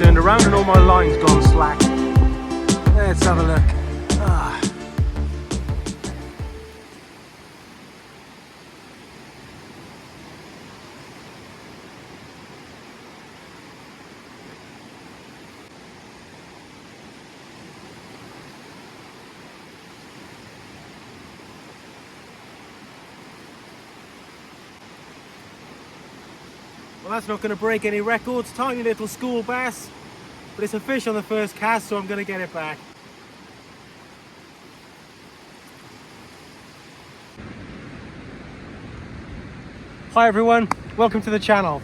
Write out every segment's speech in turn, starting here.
turned around and all my line's gone slack. Let's have a look. Ah. Well, that's not going to break any records. Tiny little school bass, but it's a fish on the first cast, so I'm going to get it back. Hi everyone, welcome to the channel.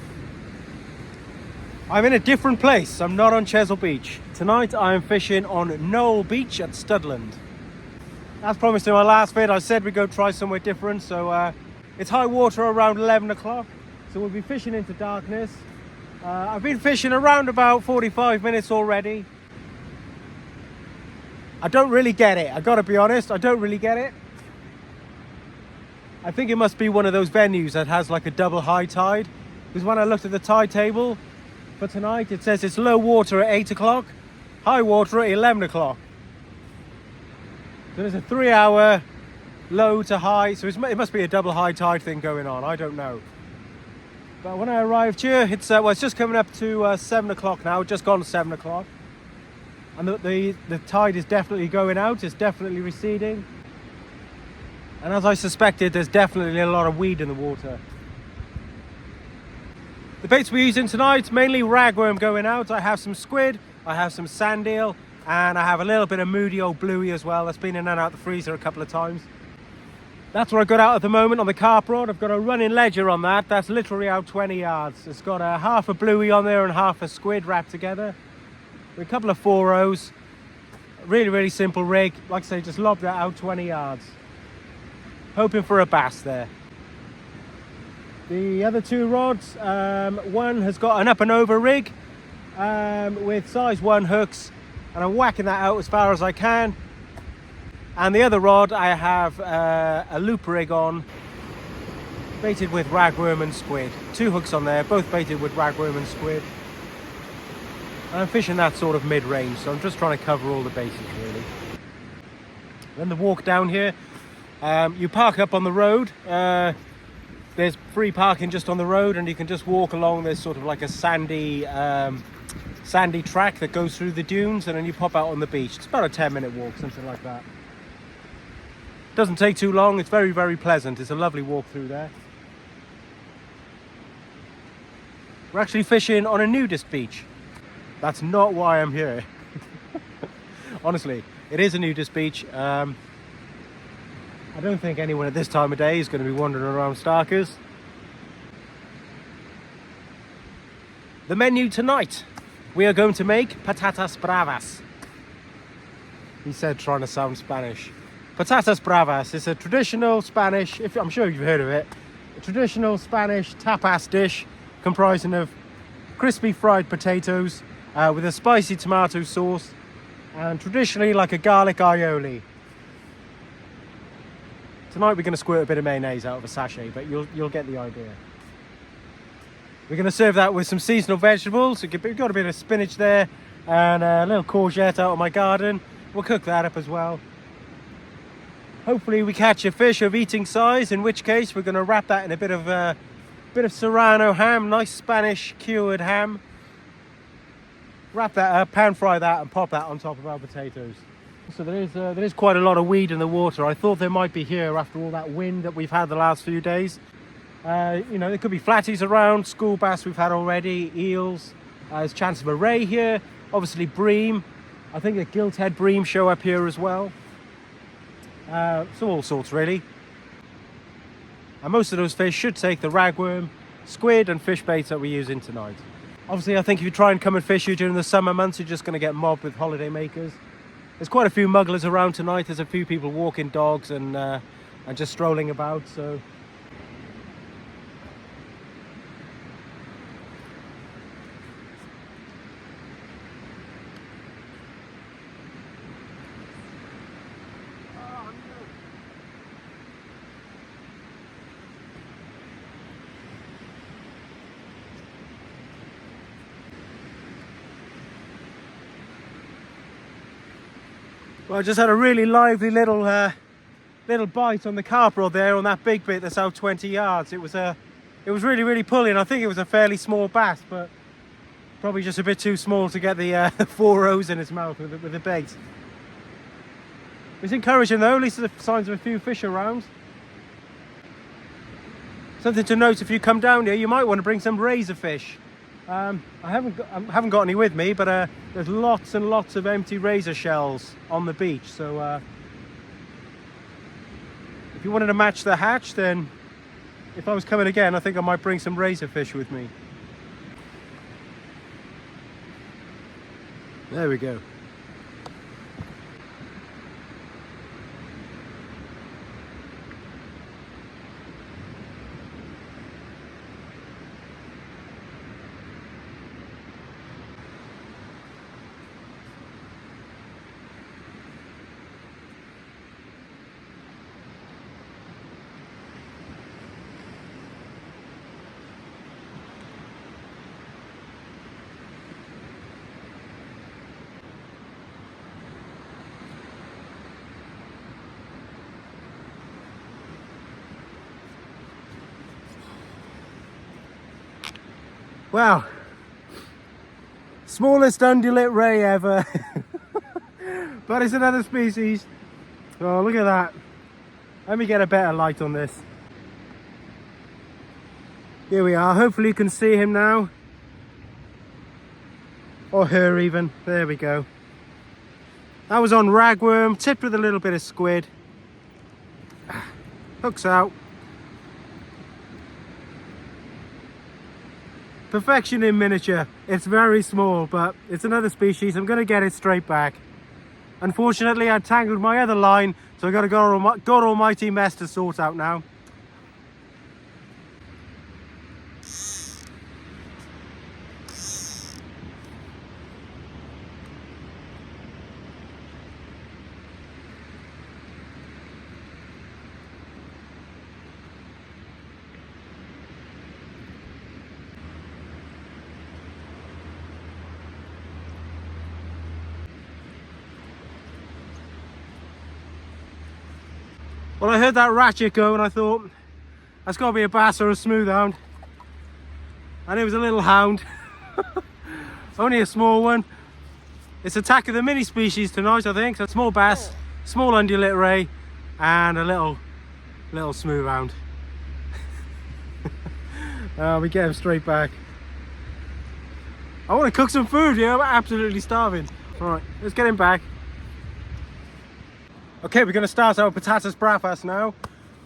I'm in a different place. I'm not on Chesil Beach. Tonight I am fishing on Knoll Beach at Studland. As promised in my last vid, I said we'd go try somewhere different, so it's high water around 11 o'clock. So we'll be fishing into darkness. I've been fishing around about 45 minutes already. I don't really get it. I gotta be honest, I don't really get it. I think it must be one of those venues that has like a double high tide. Because when I looked at the tide table for tonight, it says it's low water at 8 o'clock, high water at 11 o'clock. So there's a 3-hour low to high, so it must be a double high tide thing going on, I don't know. But when I arrived here, it's just coming up to 7 o'clock now, just gone 7 o'clock. And the tide is definitely going out, it's definitely receding. And as I suspected, there's definitely a lot of weed in the water. The baits we're using tonight, mainly ragworm going out. I have some squid, I have some sand eel, and I have a little bit of moody old bluey as well. That's been in and out the freezer a couple of times. That's what I got out at the moment on the carp rod. I've got a running ledger on that. That's literally out 20 yards. It's got half a bluey on there and half a squid wrapped together. With a couple of 4-0s. Really, really simple rig. Like I say, just lobbed that out 20 yards. Hoping for a bass there. The other two rods, one has got an up and over rig with size 1 hooks. And I'm whacking that out as far as I can. And the other rod, I have a loop rig on, baited with ragworm and squid. 2 hooks on there, both baited with ragworm and squid. And I'm fishing that sort of mid-range, so I'm just trying to cover all the bases really. Then the walk down here, you park up on the road. There's free parking just on the road, and you can just walk along this sort of like a sandy track that goes through the dunes, and then you pop out on the beach. It's about a 10-minute walk, something like that. Doesn't take too long. It's very, very pleasant. It's a lovely walk through there. We're actually fishing on a nudist beach. That's not why I'm here. Honestly, it is a nudist beach. I don't think anyone at this time of day is going to be wandering around starkers. The menu tonight, we are going to make patatas bravas. He said, trying to sound Spanish. Patatas bravas is a traditional Spanish, I'm sure you've heard of it, a traditional Spanish tapas dish comprising of crispy fried potatoes with a spicy tomato sauce and traditionally like a garlic aioli. Tonight we're going to squirt a bit of mayonnaise out of a sachet, but you'll get the idea. We're going to serve that with some seasonal vegetables. We've got a bit of spinach there and a little courgette out of my garden. We'll cook that up as well. Hopefully we catch a fish of eating size, in which case we're going to wrap that in a bit of Serrano ham, nice Spanish cured ham. Wrap that up, pan fry that, and pop that on top of our potatoes. So there is quite a lot of weed in the water. I thought there might be here after all that wind that we've had the last few days. You know, there could be flatties around, school bass we've had already, eels. There's a chance of a ray here, obviously bream. I think the gilt-head bream show up here as well. So all sorts really. And most of those fish should take the ragworm, squid and fish baits that we're using tonight. Obviously I think if you try and come and fish here during the summer months, you're just going to get mobbed with holiday makers. There's quite a few mugglers around tonight. There's a few people walking dogs and just strolling about, so Well, I just had a really lively little bite on the carp rod there on that big bit that's out 20 yards. It was really, really pulling. I think it was a fairly small bass, but probably just a bit too small to get the 4 rows in its mouth with the bait. It's encouraging though, at least there's signs of a few fish around. Something to note, if you come down here, you might want to bring some razor fish. I haven't got any with me, but there's lots and lots of empty razor shells on the beach. So if you wanted to match the hatch, then if I was coming again, I think I might bring some razor fish with me. There we go. Wow, smallest undulate ray ever. But it's another species. Oh, look at that. Let me get a better light on this. Here we are. Hopefully you can see him now, or her even. There we go. That was on ragworm, tipped with a little bit of squid. Hooks out. Perfection in miniature. It's very small, but it's another species. I'm going to get it straight back. Unfortunately, I tangled my other line, so I've got a God almighty mess to sort out now. Well, I heard that ratchet go and I thought, that's got to be a bass or a smooth hound. And it was a little hound. Only a small one. It's attack of the mini species tonight, I think. So small bass, small undulate ray, and a little smooth hound. We get him straight back. I want to cook some food, yeah, I'm absolutely starving. All right, let's get him back. Okay, we're going to start our patatas bravas now.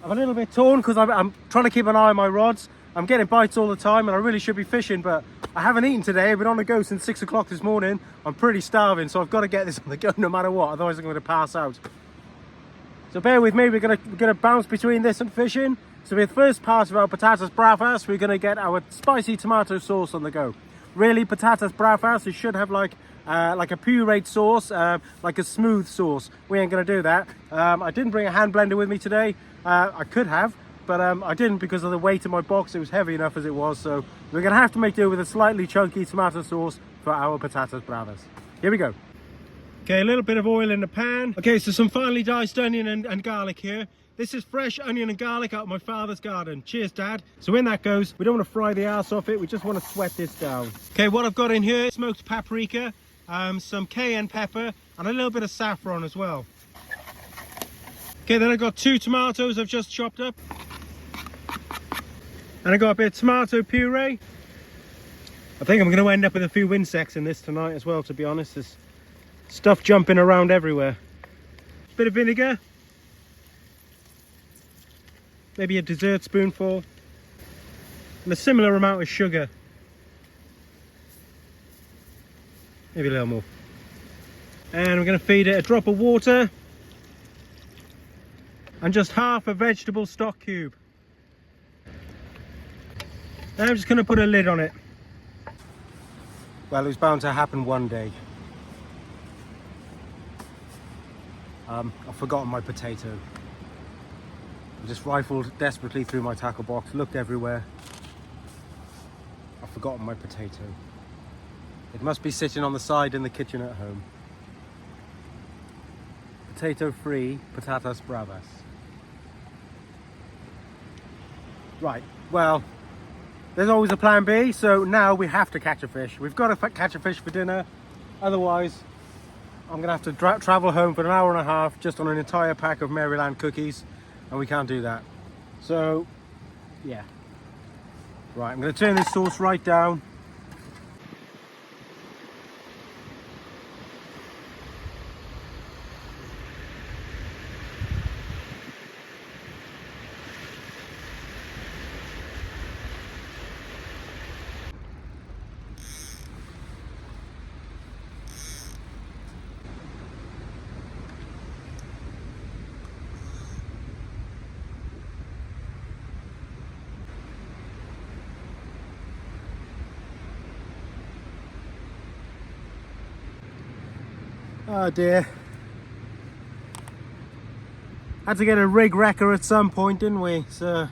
I'm a little bit torn because I'm trying to keep an eye on my rods. I'm getting bites all the time and I really should be fishing, but I haven't eaten today. I've been on the go since 6 o'clock this morning. I'm pretty starving, so I've got to get this on the go no matter what, otherwise I'm going to pass out. So bear with me, we're going to bounce between this and fishing. So with the first part of our patatas bravas, we're going to get our spicy tomato sauce on the go. Really, patatas bravas, it should have like a pureed sauce, like a smooth sauce. We ain't gonna do that. I didn't bring a hand blender with me today. I could have, but I didn't because of the weight of my box. It was heavy enough as it was, so we're gonna have to make do with a slightly chunky tomato sauce for our patatas bravas. Here we go. Okay, a little bit of oil in the pan. Okay, so some finely diced onion and garlic here. This is fresh onion and garlic out of my father's garden. Cheers, Dad. So in that goes. We don't want to fry the ass off it. We just want to sweat this down. Okay, what I've got in here, smoked paprika, some cayenne pepper, and a little bit of saffron as well. Okay, then I've got 2 tomatoes I've just chopped up. And I got a bit of tomato puree. I think I'm going to end up with a few insects in this tonight as well, to be honest. There's stuff jumping around everywhere. Bit of vinegar. Maybe a dessert spoonful. And a similar amount of sugar. Maybe a little more. And we're going to feed it a drop of water. And just half a vegetable stock cube. Now I'm just going to put a lid on it. Well, it was bound to happen one day. I've forgotten my potato. I just rifled desperately through my tackle box, looked everywhere. I've forgotten my potato. It must be sitting on the side in the kitchen at home. potato-free patatas bravas. Right, well, there's always a plan B, so now we have to catch a fish. We've got to catch a fish for dinner, otherwise I'm going to have to travel home for an hour and a half just on an entire pack of Maryland cookies, and we can't do that. So, yeah. Right, I'm going to turn this sauce right down. Oh dear. Had to get a rig wrecker at some point, didn't we? So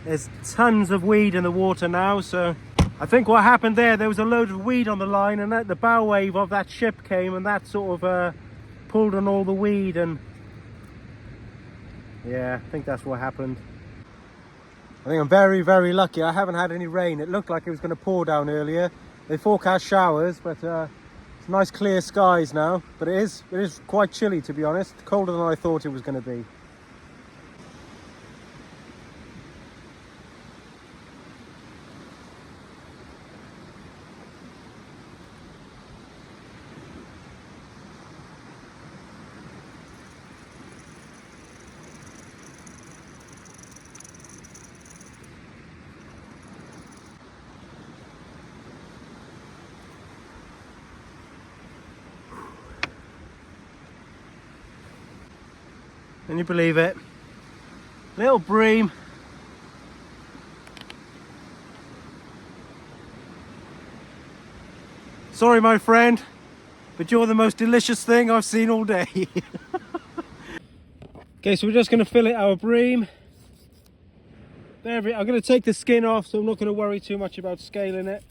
there's tons of weed in the water now, so I think what happened there was a load of weed on the line, and the bow wave of that ship came and that sort of pulled on all the weed, and yeah, I think that's what happened. I think I'm very, very lucky. I haven't had any rain. It looked like it was going to pour down earlier. They forecast showers, but it's nice clear skies now. But it is quite chilly, to be honest. Colder than I thought it was going to be. Can you believe it? Little bream. Sorry, my friend, but you're the most delicious thing I've seen all day. Okay, so we're just going to fillet our bream. I'm going to take the skin off, so I'm not going to worry too much about scaling it.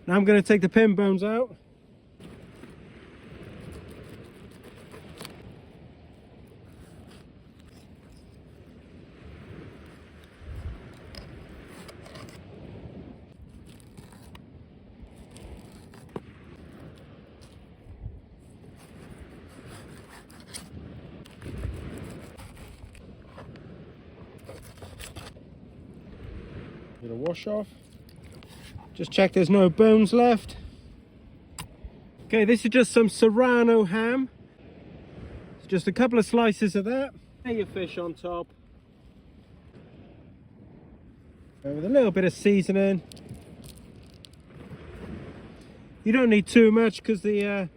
Now I'm going to take the pin bones out. Get a wash off. Just check there's no bones left. Okay, this is just some Serrano ham. It's just a couple of slices of that. And your fish on top. With a little bit of seasoning. You don't need too much because the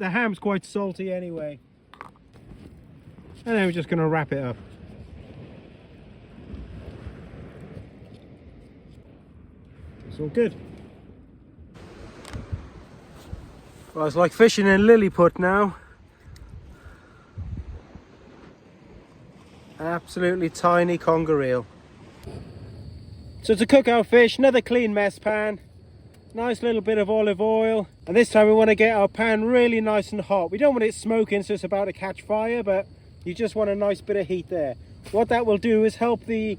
ham's quite salty anyway. And then we're just going to wrap it up. It's all good. Well, it's like fishing in Lilliput now. Absolutely tiny conger eel. So to cook our fish, another clean mess pan. Nice little bit of olive oil. And this time we want to get our pan really nice and hot. We don't want it smoking so it's about to catch fire, but you just want a nice bit of heat there. What that will do is help the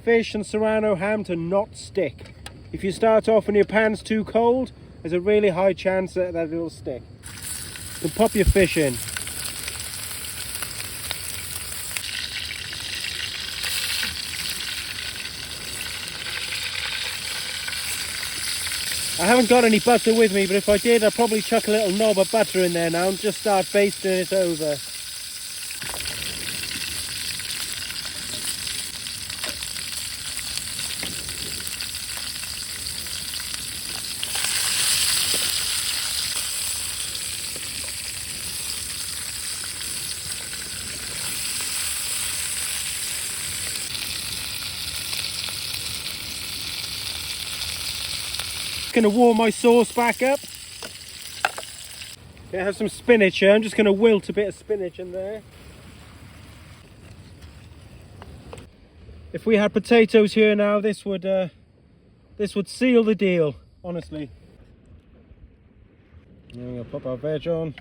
fish and Serrano ham to not stick. If you start off and your pan's too cold, there's a really high chance that it'll stick. You can pop your fish in. I haven't got any butter with me, but if I did, I'd probably chuck a little knob of butter in there now and just start basting it over. just going to warm my sauce back up. I have some spinach here. I'm just going to wilt a bit of spinach in there. If we had potatoes here now, this would seal the deal, honestly. And we're going to pop our veg on.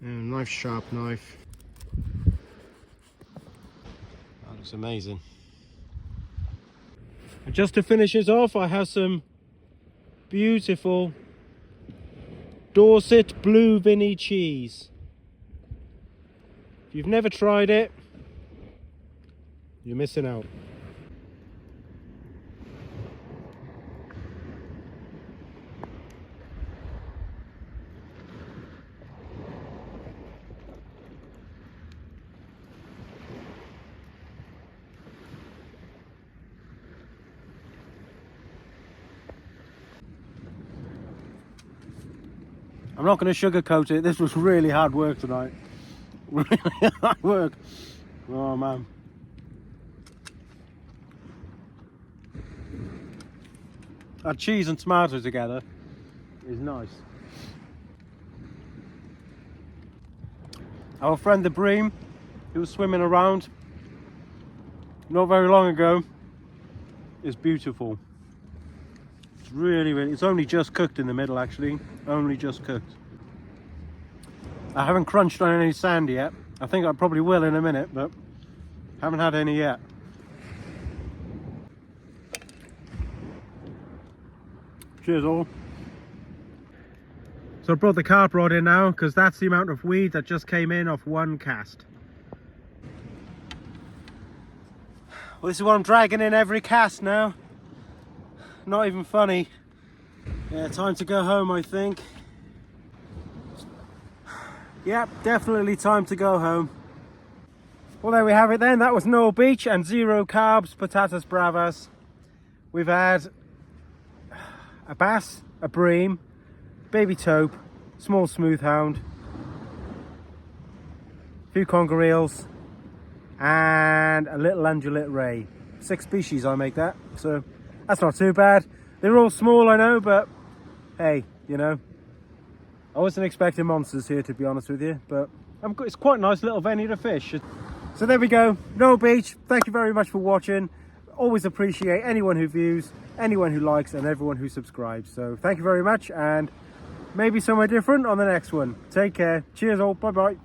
And nice sharp knife. That looks amazing. And just to finish this off, I have some beautiful Dorset blue Vinny cheese. If you've never tried it, you're missing out. I'm not going to sugarcoat it. This was really hard work tonight. Really hard work. Oh man. That cheese and tomato together is nice. Our friend the bream, who was swimming around not very long ago, is beautiful. It's really, it's only just cooked in the middle actually. Only just cooked. I haven't crunched on any sand yet. I think I probably will in a minute, but haven't had any yet. Cheers all. So I brought the carp rod in now because that's the amount of weed that just came in off one cast. Well, this is what I'm dragging in every cast now. Not even funny. Yeah, time to go home, I think. Yep, definitely time to go home. Well, there we have it then. That was Knoll Beach and 0 carbs, patatas bravas. We've had a bass, a bream, baby taupe, small smoothhound, a few conger eels, and a little undulate ray. 6 species I make that, so that's not too bad. They're all small, I know, but hey, you know, I wasn't expecting monsters here, to be honest with you, but it's quite a nice little venue to fish. So there we go, Knoll Beach. Thank you very much for watching. Always appreciate anyone who views, anyone who likes, and everyone who subscribes. So thank you very much, and maybe somewhere different on the next one. Take care. Cheers all. Bye bye.